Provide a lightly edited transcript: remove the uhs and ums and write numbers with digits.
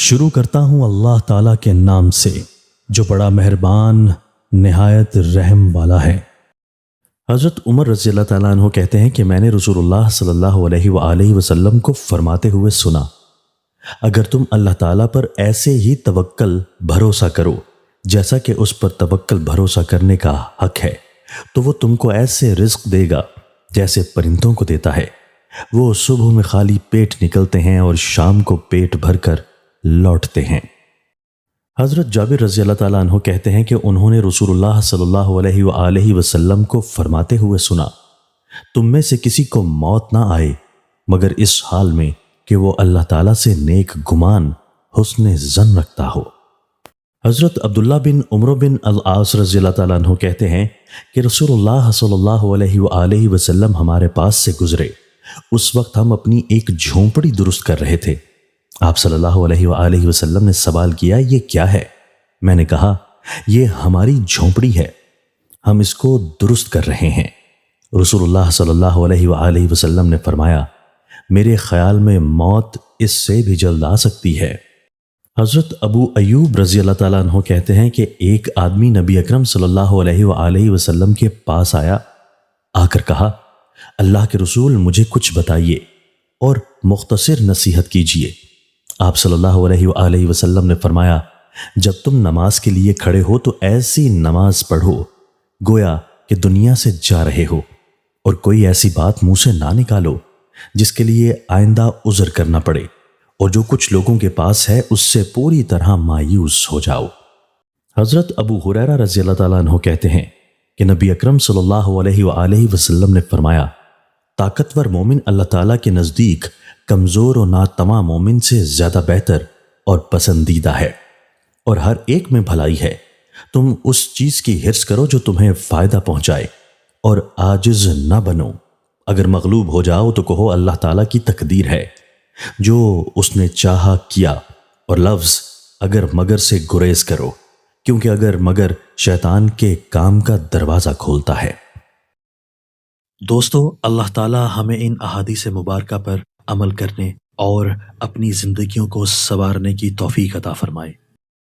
شروع کرتا ہوں اللہ تعالیٰ کے نام سے جو بڑا مہربان نہایت رحم والا ہے۔ حضرت عمر رضی اللہ تعالیٰ عنہ کہتے ہیں کہ میں نے رسول اللہ صلی اللہ علیہ وآلہ وسلم کو فرماتے ہوئے سنا، اگر تم اللہ تعالیٰ پر ایسے ہی توکل بھروسہ کرو جیسا کہ اس پر توکل بھروسہ کرنے کا حق ہے تو وہ تم کو ایسے رزق دے گا جیسے پرندوں کو دیتا ہے۔ وہ صبح میں خالی پیٹ نکلتے ہیں اور شام کو پیٹ بھر کر لوٹتے ہیں۔ حضرت جابر رضی اللہ تعالیٰ عنہ کہتے ہیں کہ انہوں نے رسول اللہ صلی اللہ علیہ وآلہ وسلم کو فرماتے ہوئے سنا، تم میں سے کسی کو موت نہ آئے مگر اس حال میں کہ وہ اللہ تعالیٰ سے نیک گمان حسن ظن رکھتا ہو۔ حضرت عبداللہ بن عمرو بن العاص رضی اللہ تعالیٰ عنہ کہتے ہیں کہ رسول اللہ صلی اللہ علیہ وآلہ وسلم ہمارے پاس سے گزرے، اس وقت ہم اپنی ایک جھونپڑی درست کر رہے تھے۔ آپ صلی اللہ علیہ وآلہ وسلم نے سوال کیا، یہ کیا ہے؟ میں نے کہا، یہ ہماری جھونپڑی ہے، ہم اس کو درست کر رہے ہیں۔ رسول اللہ صلی اللہ علیہ وآلہ وسلم نے فرمایا، میرے خیال میں موت اس سے بھی جلد آ سکتی ہے۔ حضرت ابو ایوب رضی اللہ تعالیٰ عنہ کہتے ہیں کہ ایک آدمی نبی اکرم صلی اللہ علیہ وآلہ وسلم کے پاس آیا، آ کر کہا، اللہ کے رسول مجھے کچھ بتائیے اور مختصر نصیحت کیجیے۔ آپ صلی اللہ علیہ وآلہ وسلم نے فرمایا، جب تم نماز کے لیے کھڑے ہو تو ایسی نماز پڑھو گویا کہ دنیا سے جا رہے ہو، اور کوئی ایسی بات منہ سے نہ نکالو جس کے لیے آئندہ عذر کرنا پڑے، اور جو کچھ لوگوں کے پاس ہے اس سے پوری طرح مایوس ہو جاؤ۔ حضرت ابو ہریرہ رضی اللہ تعالیٰ عنہ کہتے ہیں کہ نبی اکرم صلی اللہ علیہ وآلہ وسلم نے فرمایا، طاقتور مومن اللہ تعالیٰ کے نزدیک کمزور و ناتواں مومن سے زیادہ بہتر اور پسندیدہ ہے، اور ہر ایک میں بھلائی ہے۔ تم اس چیز کی حرص کرو جو تمہیں فائدہ پہنچائے، اور عاجز نہ بنو۔ اگر مغلوب ہو جاؤ تو کہو اللہ تعالیٰ کی تقدیر ہے، جو اس نے چاہا کیا، اور لفظ اگر مگر سے گریز کرو، کیونکہ اگر مگر شیطان کے کام کا دروازہ کھولتا ہے۔ دوستو، اللہ تعالیٰ ہمیں ان احادیث مبارکہ پر عمل کرنے اور اپنی زندگیوں کو سنوارنے کی توفیق عطا فرمائے۔